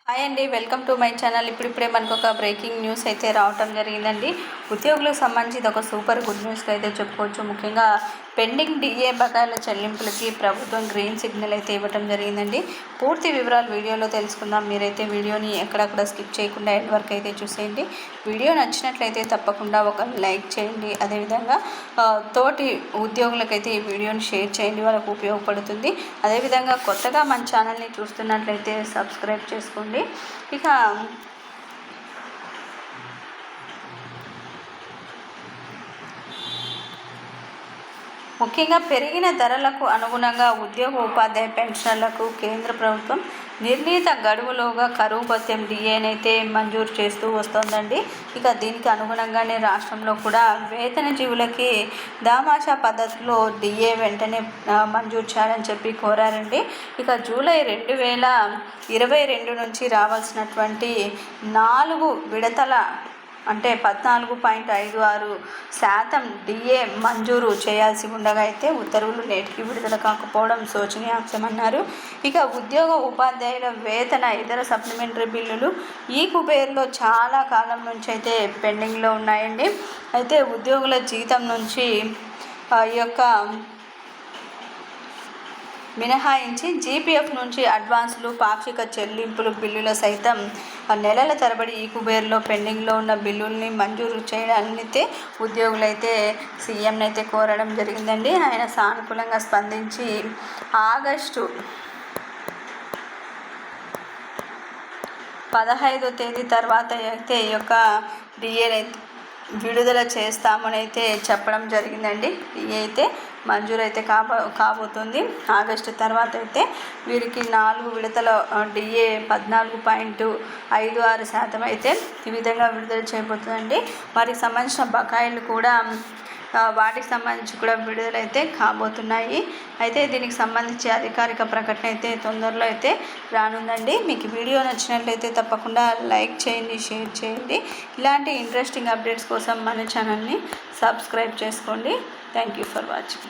Hi అండి, welcome to my channel. ఇప్పుడిప్పుడే మనకు ఒక బ్రేకింగ్ న్యూస్ అయితే రావటం జరిగిందండి. ఉద్యోగులకు సంబంధించి ఇది ఒక సూపర్ గుడ్ న్యూస్గా అయితే చెప్పుకోవచ్చు. ముఖ్యంగా పెండింగ్ డిఏ బకాయిల చెల్లింపులకి ప్రభుత్వం గ్రీన్ సిగ్నల్ అయితే ఇవ్వటం జరిగిందండి. పూర్తి వివరాలు వీడియోలో తెలుసుకుందాం. మీరైతే వీడియోని ఎక్కడక్కడ స్కిప్ చేయకుండా ఎండ్ వరకు అయితే చూసేయండి. వీడియో నచ్చినట్లయితే తప్పకుండా ఒక లైక్ చేయండి. అదేవిధంగా తోటి ఉద్యోగులకైతే ఈ వీడియోని షేర్ చేయండి, వాళ్ళకు ఉపయోగపడుతుంది. అదేవిధంగా కొత్తగా మన ఛానల్ని చూస్తున్నట్లయితే సబ్స్క్రైబ్ చేసుకోండి. ఇక ముఖ్యంగా పెరిగిన ధరలకు అనుగుణంగా ఉద్యోగ ఉపాధ్యాయ పెన్షన్లకు కేంద్ర ప్రభుత్వం నిర్ణీత గడువులోగా కరువు భత్యం డిఏనైతే మంజూరు చేస్తూ వస్తోందండి. ఇక దీనికి అనుగుణంగానే రాష్ట్రంలో కూడా వేతన జీవులకి దామాషా పద్ధతిలో డిఏ వెంటనే మంజూరు చేయాలని చెప్పి కోరారండి. ఇక జూలై 2022 నుంచి రావాల్సినటువంటి 4 విడతల అంటే 14.56% డిఏ మంజూరు చేయాల్సి ఉండగా అయితే ఉత్తర్వులు నేటికి విడుదల కాకపోవడం శోచనీయాంశమన్నారు. ఇక ఉద్యోగ ఉపాధ్యాయుల వేతన ఇతర సప్లిమెంటరీ బిల్లులు ఈ కుబేర్లో చాలా కాలం నుంచి అయితే పెండింగ్లో ఉన్నాయండి. అయితే ఉద్యోగుల జీతం నుంచి ఈ యొక్క మినహాయించి జీపీఎఫ్ నుంచి అడ్వాన్సులు, పాక్షిక చెల్లింపులు బిల్లుల సైతం నెలల తరబడి ఈ కుబేర్లో పెండింగ్లో ఉన్న బిల్లుల్ని మంజూరు చేయడానికైతే ఉద్యోగులైతే సీఎంనైతే కోరడం జరిగిందండి. ఆయన సానుకూలంగా స్పందించి ఆగస్టు 15వ తేదీ తర్వాత అయితే ఈ యొక్క డిఏ విడుదల చేస్తామని అయితే చెప్పడం జరిగిందండి. డిఏ అయితే మంజూరు అయితే కాబోతుంది. ఆగస్టు తర్వాత అయితే వీరికి 4 విడతల డిఏ 14.56% అయితే ఈ విధంగా విడుదల చేయబోతుందండి. వారికి సంబంధించిన బకాయిలు కూడా వాటికి సంబంధించి కూడా విడుదలైతే కాబోతున్నాయి. అయితే దీనికి సంబంధించి అధికారిక ప్రకటన అయితే తొందరలో అయితే రానుందండి. మీకు వీడియో నచ్చినట్లయితే తప్పకుండా లైక్ చేయండి, షేర్ చేయండి. ఇలాంటి ఇంట్రెస్టింగ్ అప్డేట్స్ కోసం మన ఛానల్ని సబ్స్క్రైబ్ చేసుకోండి. Thank you for watching.